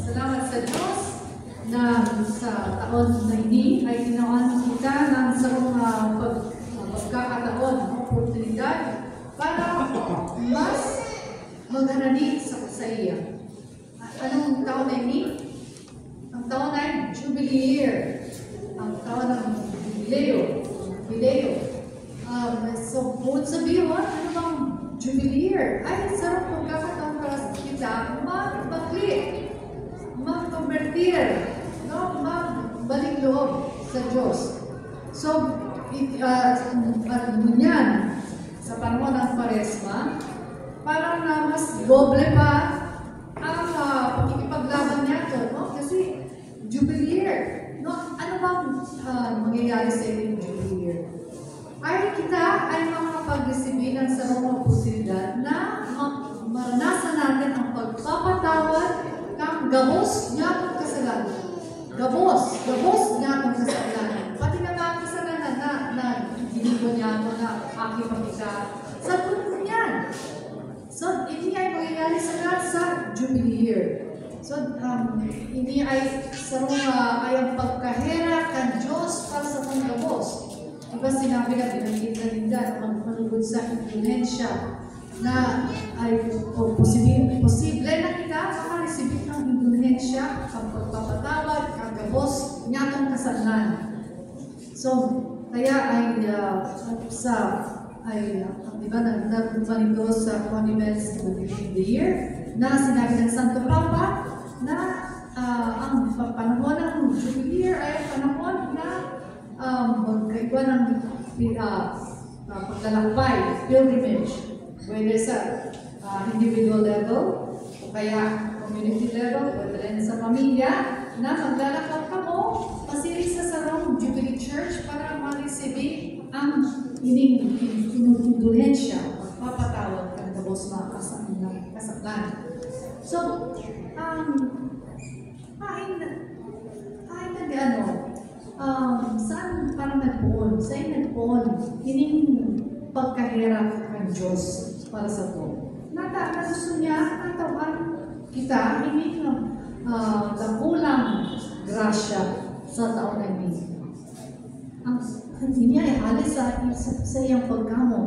Salamat sa Diyos na sa taon na ini ay ginawan kita ng sarong pagkakataon, oportunidad para mas maghanani sa iya. Anong taon na ini? Ang taon ay Jubilee Year. Ang taon ng Jubileo. So, bukod sabihin, ano bang Jubilee Year? Ay, sarap pagkakataon para sa kita magbakli, magkonvertir, no? Magbalik loob sa Diyos. So, yan, sa panahon ng Kwaresma, parang na mas doble pa ang pagkikipaglaban niya to, no? Kasi Jubilee Year, no? Ano bang mangyayari sa inyo Jubilee Year? Ay kita ay makapag-resibi ng sarong oportunidad na maranasan natin ang pagpapatawad ng gabos niya kung kasalanan. Gabos niya kung kasalanan. Pati na mga kasalanan na ginigo niya ako na aking makita. Sa puno niyan. So, hindi ay mangyayari sa Jubilee Year. So, hindi ay sarong ay ang pagkahera kan Diyos para sa mga gabos. Diba sinabi na binanggit na manugod sa influensya na ay posible na kita makaresibit ng influensya ang pagpapatawad, kagabos, niyatong kasalanan. So, kaya ay diba nagpunta nito sa Convents of the Year na sinabi ng Santo Papa na ang panahon ng Jubilee Year ay panahon na magkaiba ng paglalakbay, pilgrimage, whether sa individual level o kaya community level, whether rin sa pamilya, na maglalakad ka mo pasiri sa sarong Jubilee Church para ma-receive ang indulhensya, magpapatawad ng gabos mga kasaklan. So, saan parang nagpoon? Saan nagpoon? Hining pagkahirap ng Diyos para sa to. Gusto niya, natawan kita, hindi kulang grasya sa taon na ini. Hindi niya ay halis sa iyang pagkamo.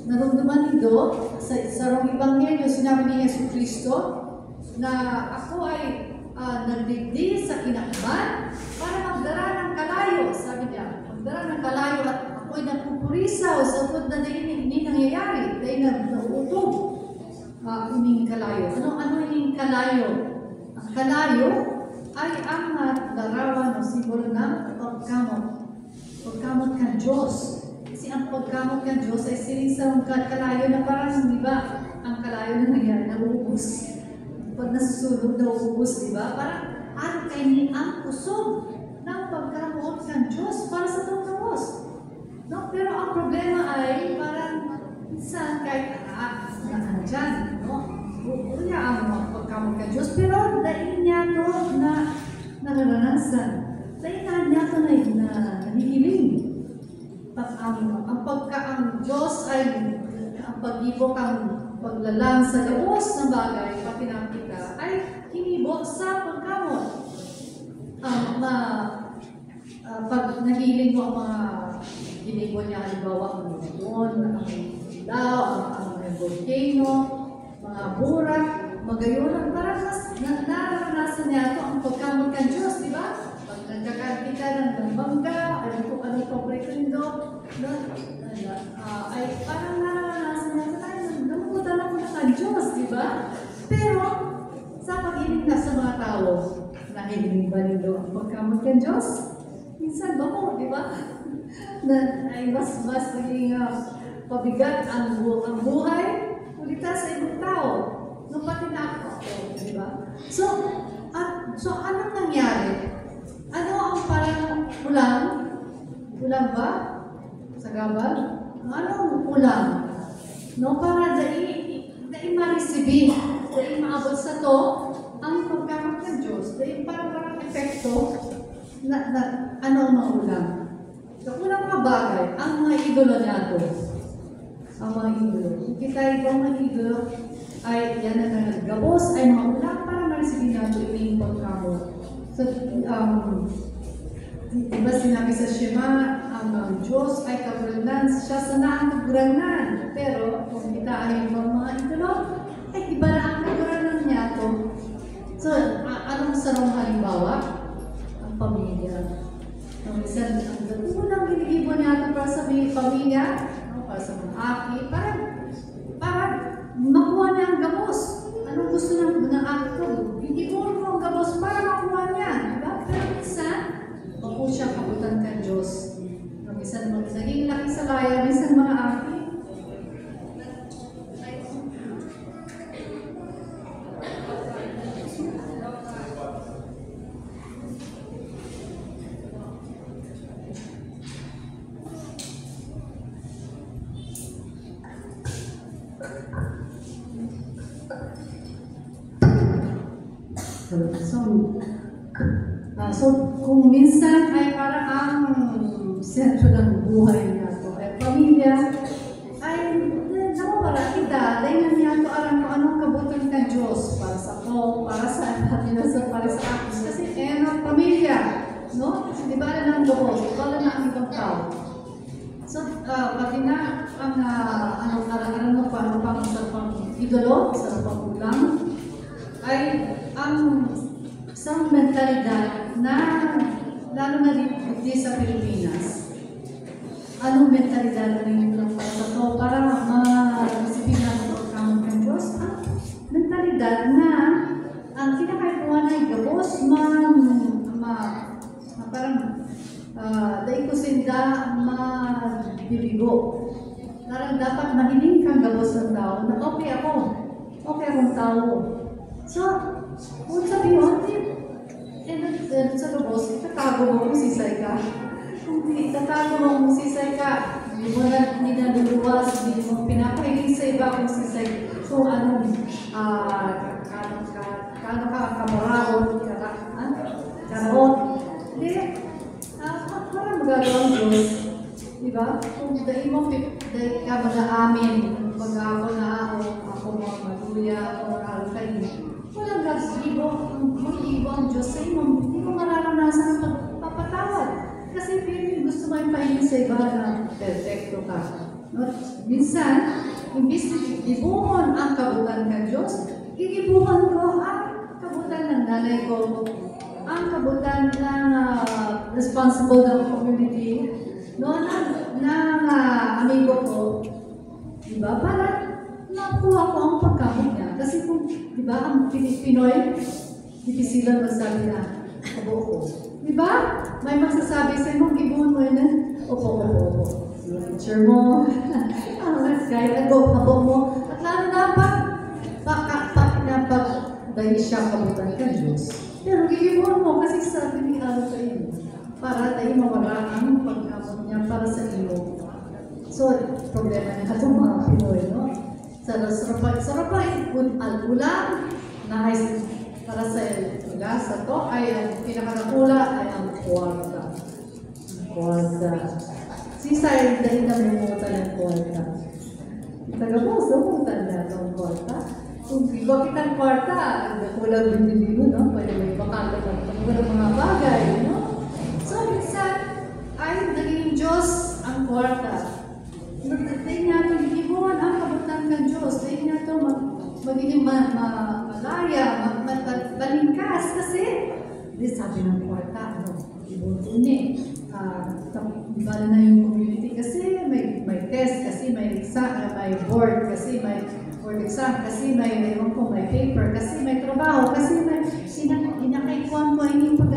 Naramdaman nito sa sarong Ebanghelyo, sinabi ni Yesu Kristo na ako ay nagdigdi sa kinakban para magdara ng kalayo. Sabi niya, magdara ng kalayo at ako'y nagpupurisaw sa pud na hindi nangyayari. Dahil nauutog ining kalayo. Ano ining kalayo? Ang kalayo ay ang larawan o simbolo ng pagkamot. Pagkamot kan Diyos. Kasi ang pagkamot kan Diyos ay siling sa kalayo na parang, di ba, ang kalayo na nangyari, nauubos. Pag nasusunod na uubos, di ba? Parang kainin ang kusog ng pagkamot kan Diyos para sa itong Diyos. No? Pero ang problema ay parang minsan kahit dyan, no? Uya ang pagkamot kan Diyos, pero dahil niya ito na naranasan. Dahil niya ito na nahihiling. Ang Diyos ay ang pag-ibok, ang paglalang sa gabos ng bagay, pati na kita, ay hinibok sa pagkamot. Pag nahiling mo ang mga ginigo niya, halimbawa ang doon, ang daw, ang volcano, mga burak, magayon, parang naranasan niya ito ang pagkamot kan Diyos, di ba? Pag nagkakakita ng bangga, ano paborito nindo, ay parang naranasan niya tayo, namukutan ako ng Diyos, di ba? Pero, sa pag-ibig na sa mga tao, nahiling ba nindo ang pagkamot kan Diyos? Minsan ba mo, di ba? Ay mas naging pabigat ang buhay, kulita sa ibang tao. Nung pati na ako, di ba? So anong nangyari? Ano ang parang ulang? Ulang ba? Sa gabal? Anong ulang? No, para dahil ma-receive, dahil maabot sa to, ang pagkamot ng Diyos, dahil parang epekto na ano ang maulang. So, unang mga bagay, ang mga idolo niya ito. Ang mga idolo. Kita ibang mga idolo, ay yan na naggabos ay mga ulang para marisipin nato ining pagkamo. So, diba sinabi sa Shema, ang Diyos ay kabulanan, siya sa naang kabulanan. Pero kung kita ay mga idolo, ay iba na ang kabulanan niya to. So, anong sarong halimbawa? Ang pamilya. Ang isang unang ginigibon niya para sa pamilya, para sa mga aki, para makuha niya ang gabos. Anong gusto ng aki ko? Ginigibon mo ang gabos para makuha niya. Diba? Pero minsan, makuha siya kabutan ka Diyos. Minsan, naging laki sa laya, minsan mga aki, So, kung minsan ay para ang sentro ng buhay niya to, ay pamilya, ay nawawala kita, dahil niya to alam mo anong kabutan ka Diyos para sa ko, para sa para sa akin. Kasi ang pamilya, no? Di ba na ng buhos, di ba na ang ibang tao. So, pati na ang alam mo paano pang sa pang-idolo, sa pang-ulang, ay ang isang mentalidad na lalo na dito sa Pilipinas. Anong mentalidad na rin ito para ma-isipin natin ang kamang ng Diyos? Ang mentalidad na ang kinakaikuan ay gabos parang dahil ko sinda mabibigo. Parang dapat mahiling kang gabos ng tao na okay akong tao. So, kung sabi mo, sa lubos, itatago mo kung sisay ka. Kung itatago mo kung sisay ka, hindi mo na niluluwas, hindi mo pinapahiling sa iba kung sisay. So, kano ka kamaraon, karaon. Hindi, parang magagawa ang Diyos. Diba? Kung dahil ka mag-aamin, pag ako na ako mga maluya, ako mga kayo, walang nag-ibo ang Diyos sa inyo. Hindi mo mararanasan ang pagpapatawad. Kasi feeling gusto mo yung pahiling sa iba na perfecto ka. Minsan, imbis na ibuhon ang kabutan ng Diyos, iibuhon ko ang kabutan ng nanay ko, ang kabutan ng responsible ng community, ng amigo ko. Diba? Para nakuha ko ang pagkamot niya. Kasi kung, diba, ang Pinoy, dipisilan magsabi na, abo ko. Diba? May magsasabi sa inyo, ibuhon mo yun, opo. Yung teacher mo, kahit abo mo. At lalo na pag dahil siya kabutan ka Diyos. Pero ibuhon mo kasi sabi ni Allah sa inyo, para tayo mawala ang pagkamot niya para sa iyo. So, problema niya itong mga Pinoy, no? Sarapay, al-ulam, na ay para sa lasa to, ay ang pinakanakula ay ang kwarta. Sisay, dahil na mumutan ang kwarta. Taga-boss, mumutan na itong kwarta. Kung iba kitang kwarta, kulang din mo, no? Pwede may bakala ng mga bagay, no? So, minsan, ay naging Diyos ang kwarta. Dahil natin ibuhan ang kabutan ng Diyos. Dahil natin magiging malaya, balingkas. Kasi, sabi ng kwarta, ibuhan bala na yung community. Kasi may test, kasi may exam, may board, kasi may board exam, kasi may paper, kasi may trabaho, kasi may inakaikuan ko, hindi pag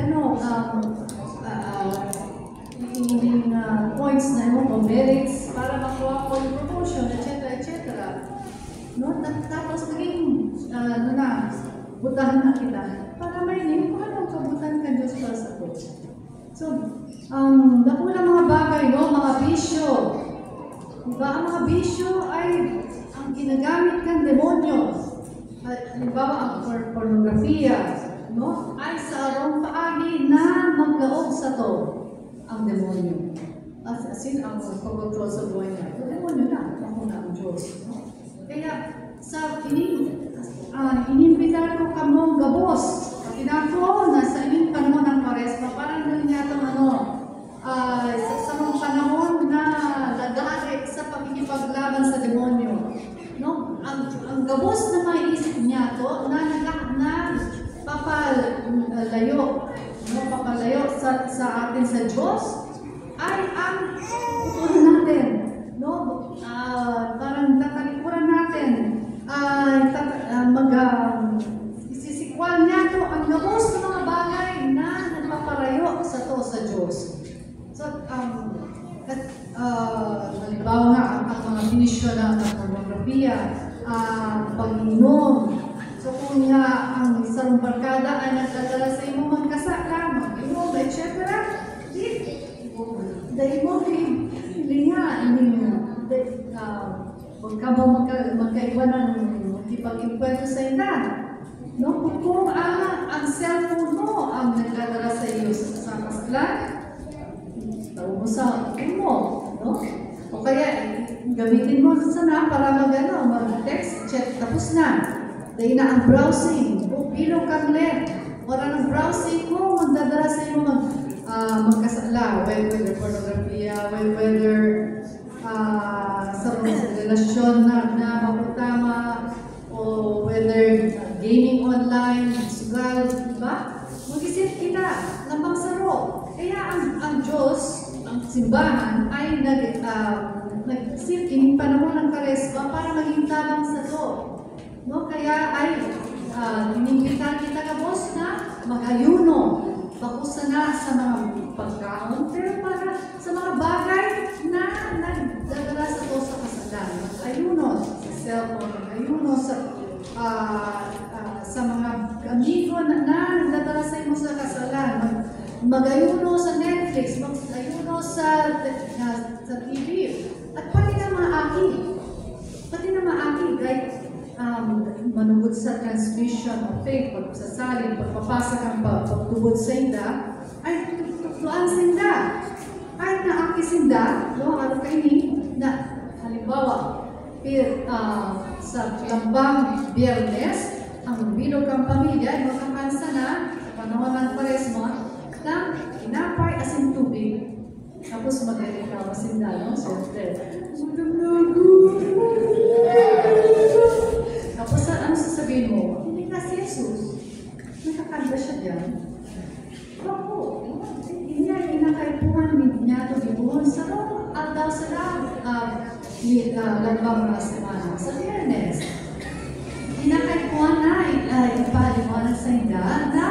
points na mo, merits, para makuha ko yung promotion, etc. No? Tapos naging, butahan na kita, para may kung anong kabutan ka Diyos para sa ko. So, nakula mga bagay, no? Mga bisyo. Diba? Ang mga bisyo ay ang ginagamit kang demonyo. Halimbawa, ang pornografiya, no? Ay sa arong paagi na maglaog sa to ang demonyo. As in, ang pag-control sa buhay niya. So, demonyo na, ako na ang Diyos. No? Kaya, sa inimbitar ko kamong gabos. Tinako na sa inyong panahon ng Kwaresma, parang nanyatang sa mga panahon na nagari sa pagkikipaglaban sa demonyo. No? Ang gabos na maiisip niya to na papalayo sa atin sa Diyos ay ang utuhan natin. No? Parang tatalikuran natin. Isisikwal niya to ang gabos ng mga bagay na nagpaparayo sa Diyos. So, halimbawa nga, ang mga bisyo ng pornografiya, pag-inom. So, kung nga ang isang barkada ay nagdadala sa imo magkasala, mag-inom, etc. Dahil mo, hindi nga, huwag ka mo magkaiwanan magkipag-imkwento sa ina. No? Kung ang cellphone mo ang nagdadala sa iyo sa kasalan, tawag mo sa mo, no? O kaya, gamitin mo sana para mag-text, chat, tapos na. Dahil na ang browsing, ilong kang net, oras ng browsing mo, magdadala sa iyo magkasala, whether pornographiya, whether sa relasyon na mapagtama, o whether gaming online, sugal, diba? Mag-isip kita ng pangsaro. Kaya ang Diyos, ang simbahan, ay nag-isip in panahon ng Kwaresma para maging tabang sa to. No? Kaya ay inimbitan kita ka, boss, na mag-ayuno. Bakusa na sa mga pagkaon, pero para sa mga bagay na nagdadala sa to sa kasalan. Mag-ayuno sa cellphone, mag-ayuno sa mga amigo na nagdadala sa imo sa kasalan. Mag-ayuno sa Netflix, mag-ayuno sa TV. At pati na maaki. Right? Manugod sa transmission of faith, pagsasalin, pagpapasa kang pagtubod sa inda, ay tutuan sa inda. Ay naaki sinda, no, ano kayo na, halimbawa, sa lambang Biyernes, ang bilog ang pamilya ay makakansa na sa panahon ng Kwaresma ng tinapay asin tubig. Tapos mag-reklamo sinda, no? Siyempre, tapos ano sasabihin mo? Hindi nga si Jesus. Nakakanda siya dyan. Ako, hindi niya inakaipuhan niya ito dibuhon. Sa nung aldaw sila lambang na semana. Sa Biyernes, inakaipuhan na ipaliwanag sa inda na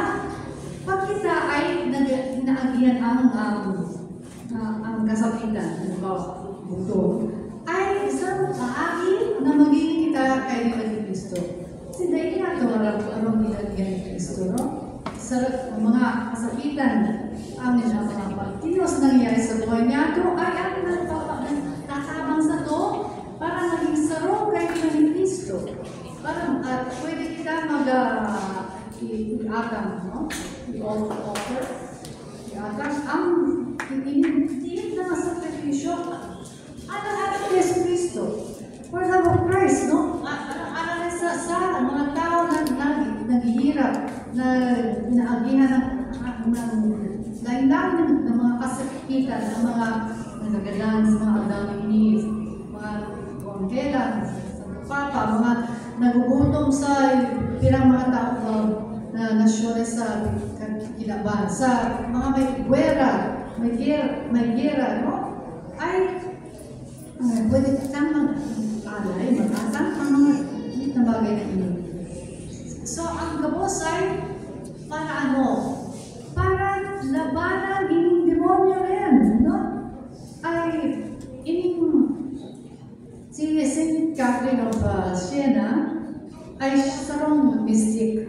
pag kita ay inaagihan ang kasakitan, halimbawa, buto, ay isang kaagi na magiging kita kay Kristo. Kasi dahil nga ito, arang nilagyan ni Kristo, no? Sa mga kasakitan, ang mga pagtinos nangyayari sa buhay niya ito, ay ang nagtatabang sa to para naging sarong kay Kristo. Para pwede kita i-atang, no? I-offer. I-atang ang hindi na sakripisyo. Ano kay Kristo? For the love of Christ, no? Ano sa mga tao na naghihirap, na inaagihan ng lain-lain ng mga kasakitan, ng mga nagagalan sa mga abdominis, mga kongkelan, sa papa, mga nagugutom sa pirang mga tao na nasyon sa kinaban, sa mga may gera, no? Ay pwede kang mag-alay, mag-atang ang mga bagay na ino. So, ang gabos ay para ano? Para labanan yung demonyo rin, no? Ay, si St. Catherine of Siena ay sarong mystic,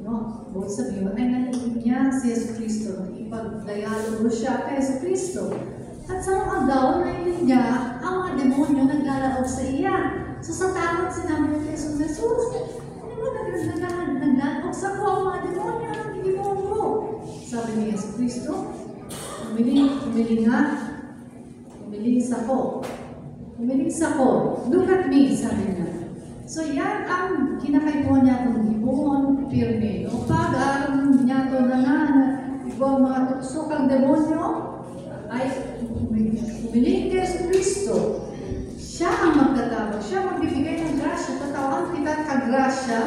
no? Bukod sabihin, ay nalilin niya si Jesus Cristo, ipag-dialogo siya kay Jesus Cristo. At sa mga daw, nalilin niya ang mga demonyo naglalaog sa iya. So sa takot sinabi ni Jesus, hindi mo naglalaog sa ko ang mga demonyo ang gigimong mo. Sabi ni Jesus Cristo, umiling sa ko. Look at me, sabi niya. So yan ang kinakaipuan niya itong ibon, pirme. No? Pag niya ito na ibang mga tuksokang demonyo ay humiling sa Kristo. Siya ang magtatawag. Siya magbibigay ng grasya. Tatawag kita kagrasya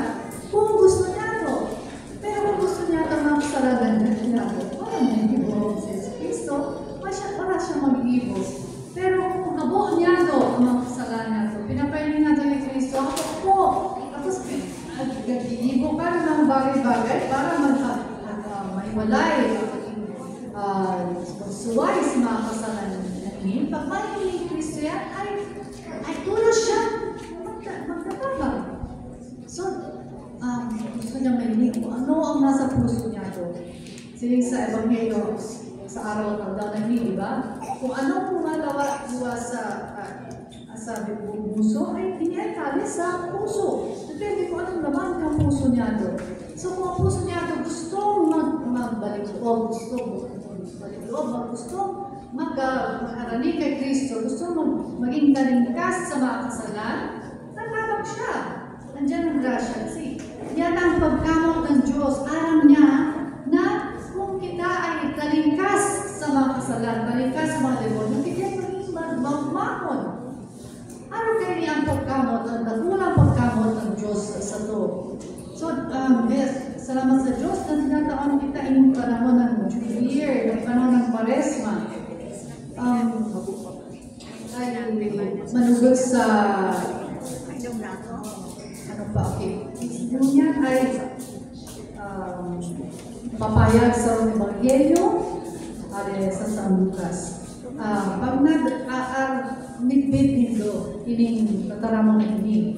kung gusto niya ito. Pero kung gusto niya ito mga kasalanan niya ito, wala niya ibon sa Kristo, wala siya mag-ibos. Pero kung habo niya ito, ang mga kasalanan niya ito, pinapailin natin ni Kristo, tapos nag-iibo ka na ng bagay-bagay para maiwalay, magsuway sa mga kasalanan niya. Pag mahiling ni Kristo yan, ay tulos siya magtatawag. So, gusto niya mahiling kung ano ang nasa puso niya ito. Siling sa Ebanghelyo, sa araw ng daw na di ba? Kung anong pumatawa sa puso, ay iniatali sa puso. Depende kung anong laman ng puso niya ito. So, kung ang puso niya ito gusto magbalik loob, gusto mag-aranig kay Kristo, gusto maging talingkas sa mga kasalan, tatawag siya. Nandiyan ang grasya. Kasi yan ang pagkamot ng Diyos. Alam niya na kung kita ay talingkas sa mga kasalan, talingkas sa mga demonyo, hindi maging magmakon. Ano kayo niya ang pagkamot, ang nagulang pagkamot ng Diyos sa to? So, yes, salamat sa Diyos na tinataon kita yung panahon ng Jubilee, ng panahon ng Kwaresma. Manugod sa yung yan ay papayag sa Ebanghelyo sa San Lucas. Pag nag-nitbit nito, ining nataramang ini,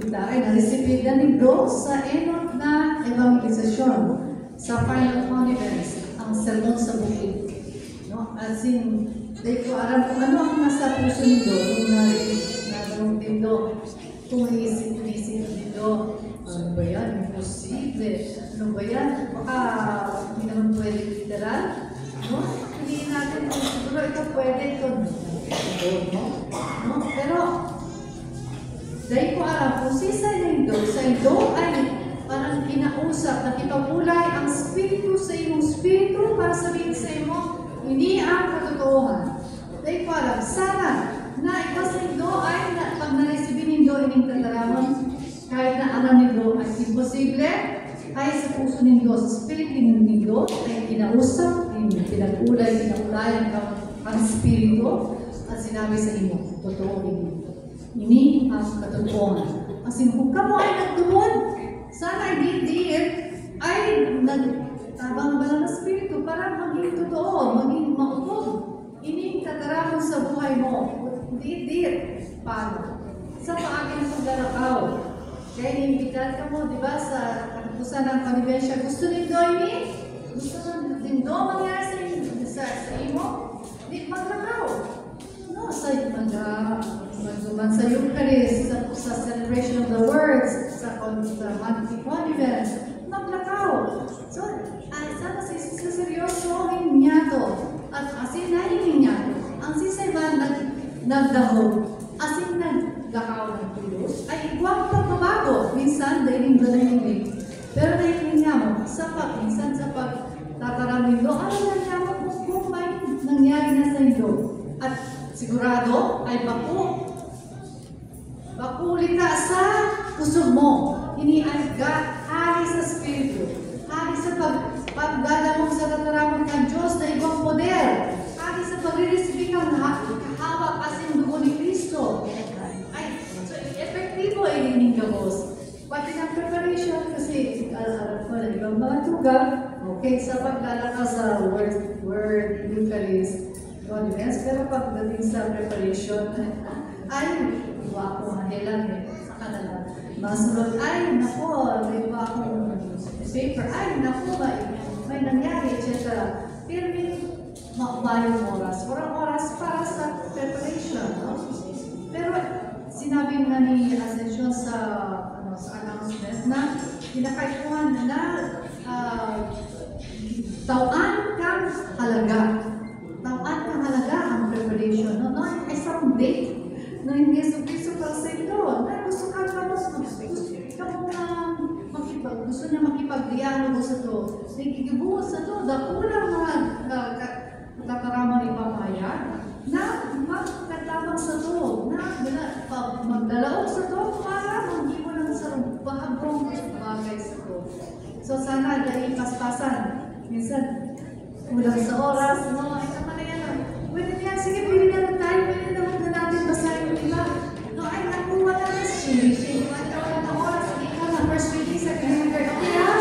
kita ay naresipid na nito sa enot na evangelisasyon sa final conference, ang sermon sa bukid. No? As in, dahil ko alam kung ano ang nasa puso nito, kung nagawang nito, kung iisip nito, ano ba yan? Imposible. Ano ba yan? Baka hindi naman pwede literal. No? Hindi natin kung siguro ito pwede ito. No? Pero, dahil ko alam kung sa indo ay parang kinausap, nakipagulay ang spirito sa iyong spirito para sabihin sa iyo, hindi ang katotohanan. Dahil ko alam, sana na ikaw sa indo ay pag naresibin nindo ining tataraman, kahit na alam nindo ay imposible, ay sa puso nindo, sa spirito nindo, ay kinausap, pinag-ulay ang spirito, at sinabi sa inyo, totoo ninyo. Ini ang katotohanan. Kasi kung kamo ay nagtuon, sana hindi ay nagtabang ba ng spirito para maging totoo, maging mautog. Ini tataraman sa buhay mo. Hindi paano? Sa paagin ng paglalakaw. Kaya inimbitan ka mo, di ba, sa katapusan ng panibensya, gusto nindo ini? Gusto nindo mangyari sa imo? Di maglakaw. No, sa Eucharist, sa celebration of the words, sa monthly convent, maglakaw. So, sana seryosohin niya to. At asinahin niya to. Ang sisayban nagdahog, asin naglakaw ng tulos, ay iguang pagbabago. Minsan, dahil hindi. Pero dahil niya mo, minsan sa pagtataram nito, ano na niya mo kung may nangyari na sa iyo. At sigurado ay bakuli ka sa kusog mo. Ini ay hari sa spirito. Hari sa pagdadamong sa tataramon ng Diyos na ibang poder. Hari sa pagre-receive kang kahawak asin dugo ni Kristo. Ay, so epektibo ay hining gabos. Pati ng preparation kasi alam ko na ibang mga tuga, okay, sa paglalaka sa word Eucharist, pero pagdating sa preparation, ay, iba akong hahelan sa kanila. Masunod, ay, nako, iba akong paper, ay, nako, may nangyari, etc. Pero may mabayong oras. Walang oras para sa preparation. No? Pero sinabi na ni Ascension sa announcement na pinakaikuhan na tauan kang halaga. Tauan kang halaga ang preparation. No, ay isang date na hindi Yesu Cristo para sa ito. Na gusto ka gusto niya makipag-dialogo sa to. Nagigibuhos sa to, dakulang mga katakaramang ipapahayag na magkatabang sa to, na magdalaog sa to para maghibo ng sarong bahagrong bagay sa to. So sana dahil paspasan, minsan kulang sa oras, no? Ay naman na yan. Pwede niya, sige, pili na tayo, pili naman na natin basahin yung iba. No, ay nakuha na na siya. Wala na oras, ikaw na first reading sa kindergarten. Okay, ha?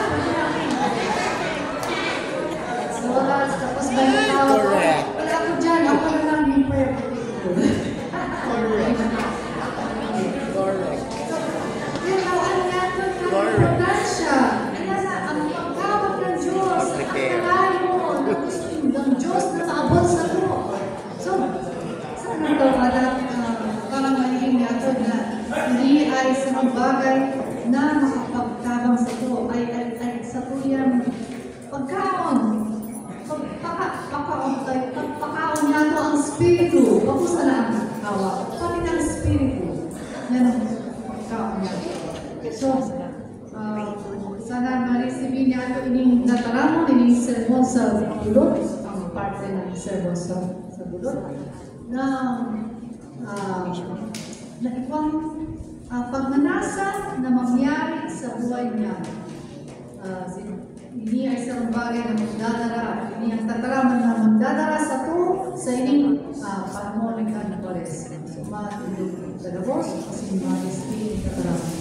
So, oras, tapos ba yung tao ko? Wala ako dyan, ako na lang yung prayer. Correct. So, yun, nawaan nga ito, importansya. Kaya na, ang pagkawag ng Diyos, ang kalayo, ng Diyos na maabot sa to. So, sana ito, parang magiging nato na hindi ay sa mga bagay na makapagtabang sa to, ay sa to yan pagkaon. Pagpakaon niya to ang Espiritu. Bago sana ang hawa. Pati ng Espiritu. Yan ang pagkaon niya. So, sana ma-receive niya ito ining nataramon, ining sermon sa bulot, ang parte ng sermon sa bulot, na ibang pagmanasa na mangyari sa buhay niya. Ini ay isang bagay na magdadara, ini ang tataraman na magdadara sa to sa ining panahon ng Kanipores. So, matulog sa labos, kasi ma-receive yung tataraman.